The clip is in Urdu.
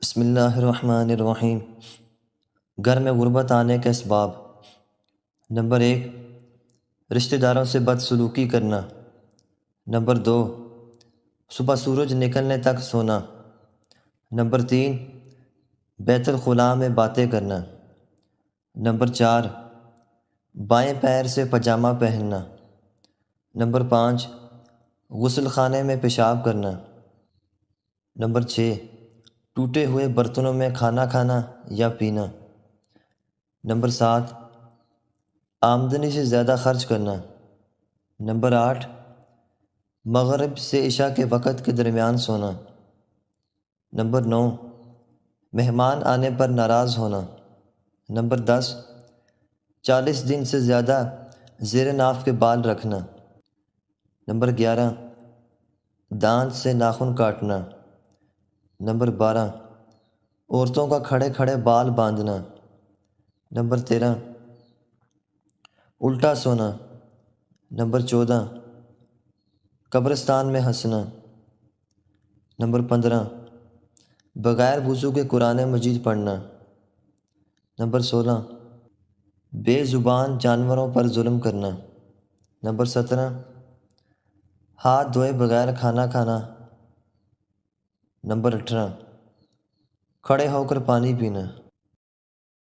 بسم اللہ الرحمن الرحیم۔ گھر میں غربت آنے کے اسباب۔ نمبر 1، رشتہ داروں سے بدسلوکی کرنا۔ نمبر 2، صبح سورج نکلنے تک سونا۔ نمبر 3، بیت الخلاء میں باتیں کرنا۔ نمبر 4، بائیں پیر سے پاجامہ پہننا۔ نمبر 5، غسل خانے میں پیشاب کرنا۔ نمبر 6، ٹوٹے ہوئے برتنوں میں کھانا کھانا یا پینا۔ نمبر 7، آمدنی سے زیادہ خرچ کرنا۔ نمبر 8، مغرب سے عشاء کے وقت کے درمیان سونا۔ نمبر 9، مہمان آنے پر ناراض ہونا۔ نمبر 10، 40 دن سے زیادہ زیر ناف کے بال رکھنا۔ نمبر 11، دانت سے ناخن کاٹنا۔ نمبر 12، عورتوں کا کھڑے کھڑے بال باندھنا۔ نمبر 13، الٹا سونا۔ نمبر 14، قبرستان میں ہنسنا۔ نمبر 15، بغیر وضو کے قرآن مجید پڑھنا۔ نمبر 16، بے زبان جانوروں پر ظلم کرنا۔ نمبر 17، ہاتھ دھوئے بغیر کھانا کھانا۔ نمبر 18، کھڑے ہو کر پانی پینا۔